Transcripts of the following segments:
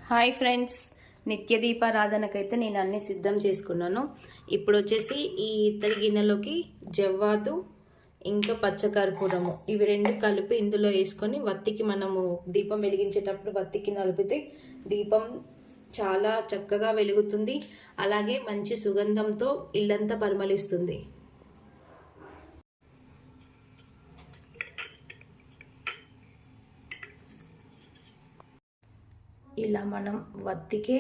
Hi friends, నిత్య దీపారాధనకైతే నేను అన్ని సిద్ధం చేసుకున్నాను. ఇప్పుడు వచ్చేసి ఈ ఇత్తడి గిన్నెలోకి జవ్వాదు ఇంకా పచ్చకర్పూరము ఇవి రెండు కలిపి ఇందులో వేసుకొని వత్తికి మనము దీపం వెలిగించేటప్పుడు వత్తికి నలిపితే దీపం చాలా చక్కగా వెలుగుతుంది. అలాగే మంచి సుగంధంతో ఇల్లంతా పరిమళిస్తుంది. ఇలా మనం వత్తికే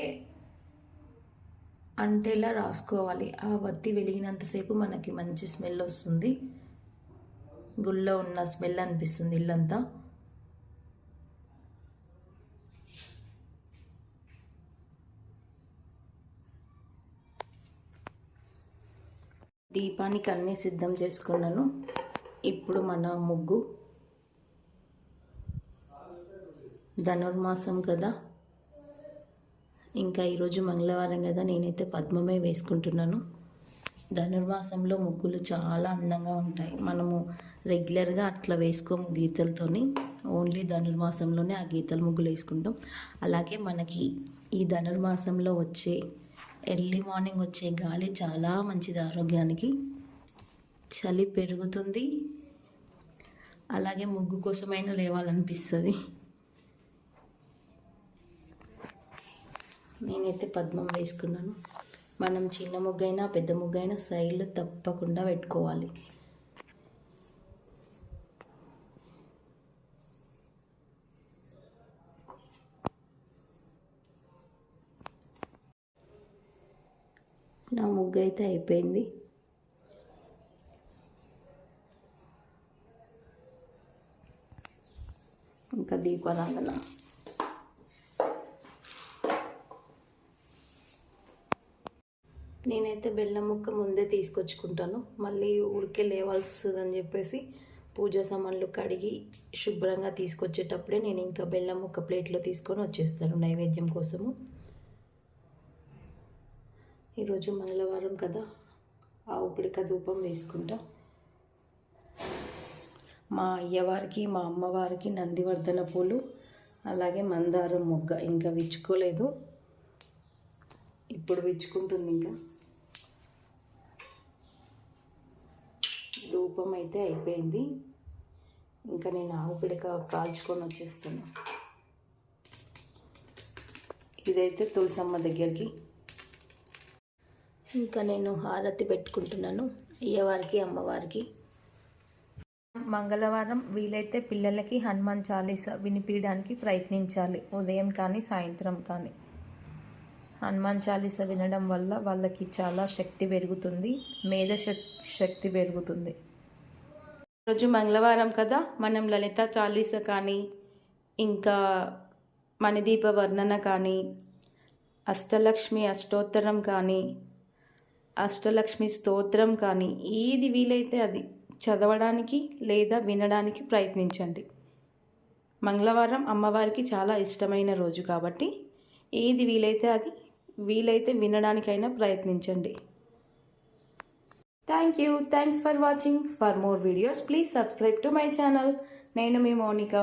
అంటేలా రాసుకోవాలి. ఆ వత్తి వెలిగినంతసేపు మనకి మంచి స్మెల్ వస్తుంది. గుళ్ళో ఉన్న స్మెల్ అనిపిస్తుంది ఇల్లంతా. దీపానికి అన్నీ సిద్ధం చేసుకున్నాను. ఇప్పుడు మన ముగ్గు ధనుర్మాసం కదా, ఇంకా ఈరోజు మంగళవారం కదా, నేనైతే పద్మమే వేసుకుంటున్నాను. ధనుర్మాసంలో ముగ్గులు చాలా అందంగా ఉంటాయి. మనము రెగ్యులర్గా అట్లా వేసుకోము గీతలతోని, ఓన్లీ ధనుర్మాసంలోనే ఆ గీతల ముగ్గులు వేసుకుంటాం. అలాగే మనకి ఈ ధనుర్మాసంలో వచ్చే ఎర్లీ మార్నింగ్ వచ్చే గాలి చాలా మంచిది ఆరోగ్యానికి. చలి పెరుగుతుంది, అలాగే ముగ్గు కోసమైనా లేవాలనిపిస్తుంది. నేనైతే పద్మం వేసుకున్నాను. మనం చిన్న ముగ్గైనా పెద్ద ముగ్గైనా సైడ్లు తప్పకుండా పెట్టుకోవాలి. నా ముగ్గు అయితే అయిపోయింది. ఇంకా దీపారాధన నేనైతే బెల్లం ముక్క ముందే తీసుకొచ్చుకుంటాను. మళ్ళీ ఊరికే లేవాల్సి వస్తుందని చెప్పేసి పూజా సామాన్లు కడిగి శుభ్రంగా తీసుకొచ్చేటప్పుడే నేను ఇంకా బెల్లం ముక్క ప్లేట్లో తీసుకొని వచ్చేస్తాను నైవేద్యం కోసము. ఈరోజు మంగళవారం కదా, ఆవు పిడక ధూపం వేసుకుంటా. మా అయ్యవారికి మా అమ్మవారికి నందివర్ధన పూలు, అలాగే మందారం మొగ్గ ఇంకా విచ్చుకోలేదు, ఇప్పుడు విచ్చుకుంటుంది. ఇంకా ధూపం అయితే అయిపోయింది. ఇంకా నేను ఆవు పిడక కాల్చుకొని వచ్చేస్తాను. ఇదైతే తులసమ్మ దగ్గరికి. ఇంకా నేను హారతి పెట్టుకుంటున్నాను అయ్యవారికి అమ్మవారికి. మంగళవారం వీలైతే పిల్లలకి హనుమాన్ చాలీసా వినిపించడానికి ప్రయత్నించాలి, ఉదయం కానీ సాయంత్రం కానీ. హనుమాన్ చాలీసా వినడం వల్ల వాళ్ళకి చాలా శక్తి పెరుగుతుంది, శక్తి పెరుగుతుంది. ఈరోజు మంగళవారం కదా, మనం లలిత చాలీసా కానీ ఇంకా మణిదీప వర్ణన కానీ అష్టలక్ష్మి అష్టోత్తరం కానీ అష్టలక్ష్మి స్తోత్రం కానీ ఏది వీలైతే అది చదవడానికి లేదా వినడానికి ప్రయత్నించండి. మంగళవారం అమ్మవారికి చాలా ఇష్టమైన రోజు కాబట్టి ఏది వీలైతే వినడానికైనా ప్రయత్నించండి. Thanks for watching. For more videos please subscribe to my channel. నేను మీ మౌనిక.